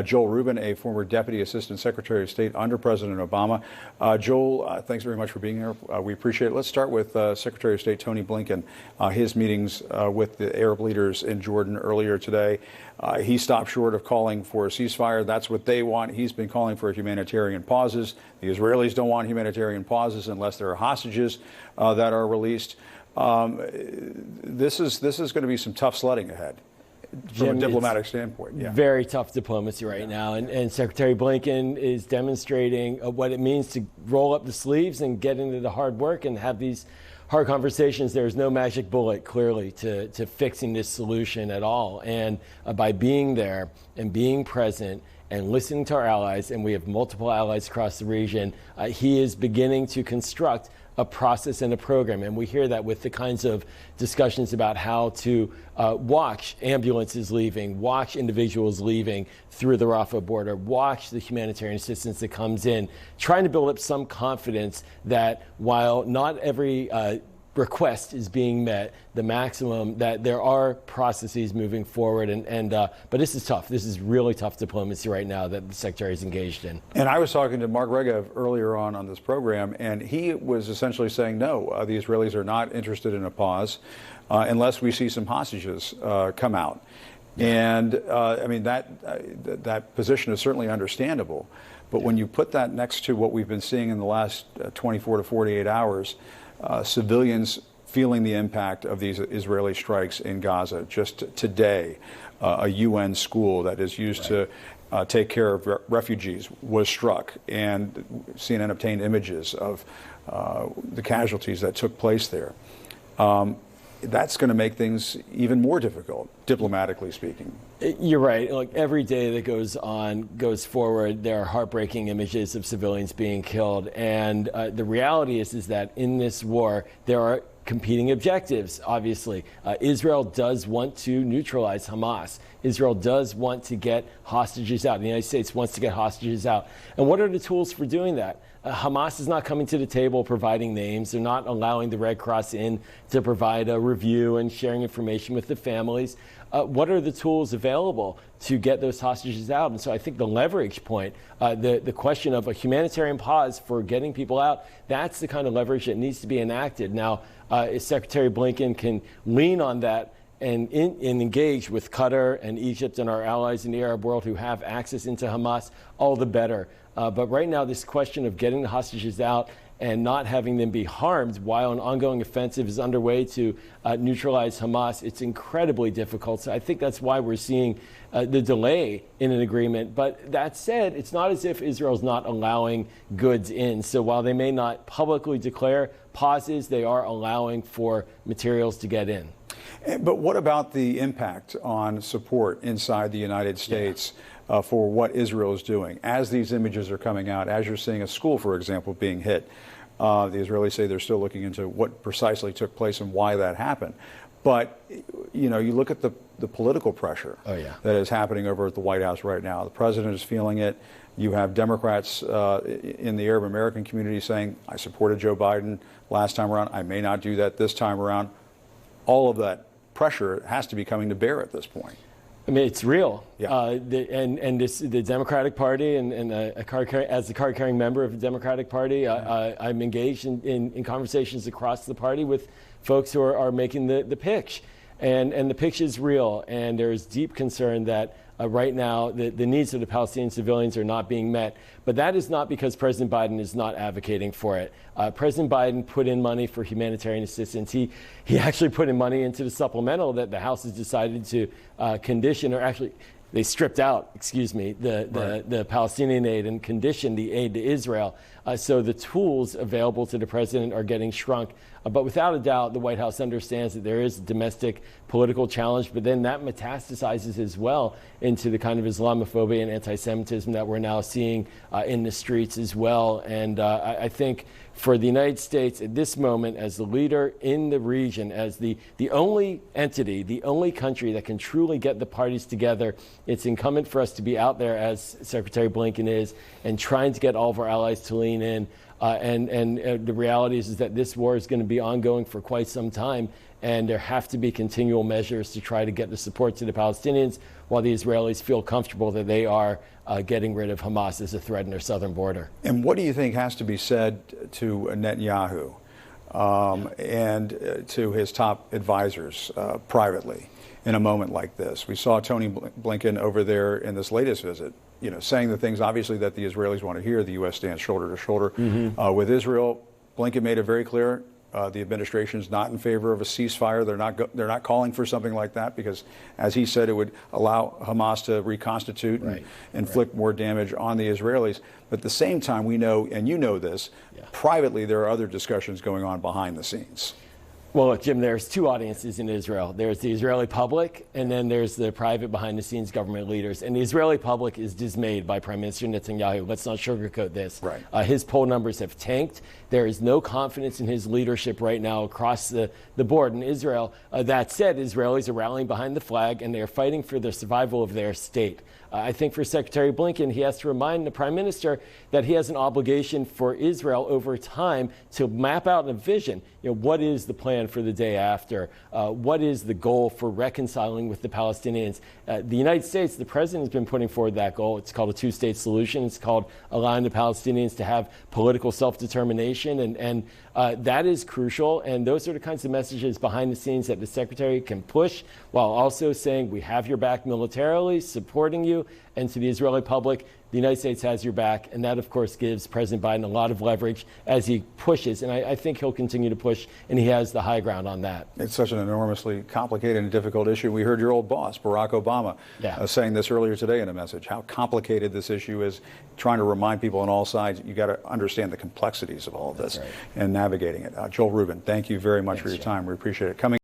Joel Rubin, a former Deputy Assistant Secretary of State under President Obama. Joel, thanks very much for being here. We appreciate it. Let's start with Secretary of State Tony Blinken, his meetings with the Arab leaders in Jordan earlier today. He stopped short of calling for a ceasefire. That's what they want. He's been calling for humanitarian pauses. The Israelis don't want humanitarian pauses unless there are hostages that are released. This is going to be some tough sledding ahead from a diplomatic standpoint. Yeah. Very tough diplomacy right now. And Secretary Blinken is demonstrating what it means to roll up the sleeves and get into the hard work and have these hard conversations. There's no magic bullet, clearly, to fixing this solution at all. And by being there and being present and listening to our allies, and we have multiple allies across the region, he is beginning to construct a process and a program. And we hear that with the kinds of discussions about how to watch ambulances leaving, watch individuals leaving through the Rafah border, watch the humanitarian assistance that comes in, trying to build up some confidence that while not every request is being met, the maximum, that there are processes moving forward. But this is tough. This is really tough diplomacy right now that the Secretary is engaged in. And I was talking to Mark Regev earlier on this program, and he was essentially saying, no, the Israelis are not interested in a pause unless we see some hostages come out. And I mean, that position is certainly understandable. But when you put that next to what we've been seeing in the last 24 to 48 hours, civilians feeling the impact of these Israeli strikes in Gaza. Just today, a UN school that is used to take care of refugees was struck, and CNN obtained images of the casualties that took place there. That's going to make things even more difficult, diplomatically speaking. You're right. Like every day that goes forward, there are heartbreaking images of civilians being killed. And the reality is that in this war, there are competing objectives, obviously. Israel does want to neutralize Hamas. Israel does want to get hostages out. The United States wants to get hostages out. And what are the tools for doing that? Hamas is not coming to the table providing names. They're not allowing the Red Cross in to provide a review and sharing information with the families. What are the tools available to get those hostages out? And so I think the leverage point, the question of a humanitarian pause for getting people out, that's the kind of leverage that needs to be enacted. Now, if Secretary Blinken can lean on that and engage with Qatar and Egypt and our allies in the Arab world who have access into Hamas, all the better. But right now, this question of getting the hostages out and not having them be harmed while an ongoing offensive is underway to neutralize Hamas, it's incredibly difficult. So I think that's why we're seeing the delay in an agreement. But that said, it's not as if Israel's not allowing goods in. So while they may not publicly declare pauses, they are allowing for materials to get in. But what about the impact on support inside the United States for what Israel is doing? As these images are coming out, as you're seeing a school, for example, being hit, the Israelis say they're still looking into what precisely took place and why that happened. But, you know, you look at the political pressure that is happening over at the White House right now. The president is feeling it. You have Democrats in the Arab American community saying, I supported Joe Biden last time around. I may not do that this time around. All of that pressure has to be coming to bear at this point. I mean, it's real. Yeah. The Democratic Party and as the card-carrying member of the Democratic Party, I'm engaged in conversations across the party with folks who are making the pitch. And the pitch is real. And there is deep concern that right now the needs of the Palestinian civilians are not being met. But that is not because President Biden is not advocating for it. President Biden put in money for humanitarian assistance. He actually put in money into the supplemental that the House has decided to condition, or actually they stripped out, the Palestinian aid and conditioned the aid to Israel. So the tools available to the president are getting shrunk. But without a doubt, the White House understands that there is a domestic political challenge, but then that metastasizes as well into the kind of Islamophobia and anti-Semitism that we're now seeing in the streets as well. And I think for the United States at this moment, as the leader in the region, as the only entity, the only country that can truly get the parties together, it's incumbent for us to be out there, as Secretary Blinken is, and trying to get all of our allies to lean in. And the reality is that this war is going to be ongoing for quite some time, and there have to be continual measures to try to get the support to the Palestinians while the Israelis feel comfortable that they are getting rid of Hamas as a threat in their southern border. And what do you think has to be said to Netanyahu and to his top advisors privately in a moment like this? We saw Tony Blinken over there in this latest visit, saying the things obviously that the Israelis want to hear. The U.S. stands shoulder to shoulder with Israel. Blinken made it very clear the administration is not in favor of a ceasefire. They're not calling for something like that because, as he said, it would allow Hamas to reconstitute and inflict more damage on the Israelis. But at the same time, we know, and you know this, privately there are other discussions going on behind the scenes. Well, look, Jim, there's two audiences in Israel. There's the Israeli public, and then there's the private behind-the-scenes government leaders. And the Israeli public is dismayed by Prime Minister Netanyahu. Let's not sugarcoat this. His poll numbers have tanked. There is no confidence in his leadership right now across the board in Israel. That said, Israelis are rallying behind the flag, and they are fighting for the survival of their state. I think for Secretary Blinken, he has to remind the Prime Minister that he has an obligation for Israel over time to map out a vision. What is the plan for the day after? What is the goal for reconciling with the Palestinians? The United States, the president has been putting forward that goal. It's called a two-state solution. It's called allowing the Palestinians to have political self-determination, and that is crucial. And those are the kinds of messages behind the scenes that the Secretary can push while also saying, we have your back militarily, supporting you, and to the Israeli public, the United States has your back. And that, of course, gives President Biden a lot of leverage as he pushes. And I think he'll continue to push, and he has the high ground on that. It's such an enormously complicated and difficult issue. We heard your old boss, Barack Obama, saying this earlier today in a message, how complicated this issue is, trying to remind people on all sides, you got to understand the complexities of all of this and navigating it. Joel Rubin, thank you very much for your time. We appreciate it. Coming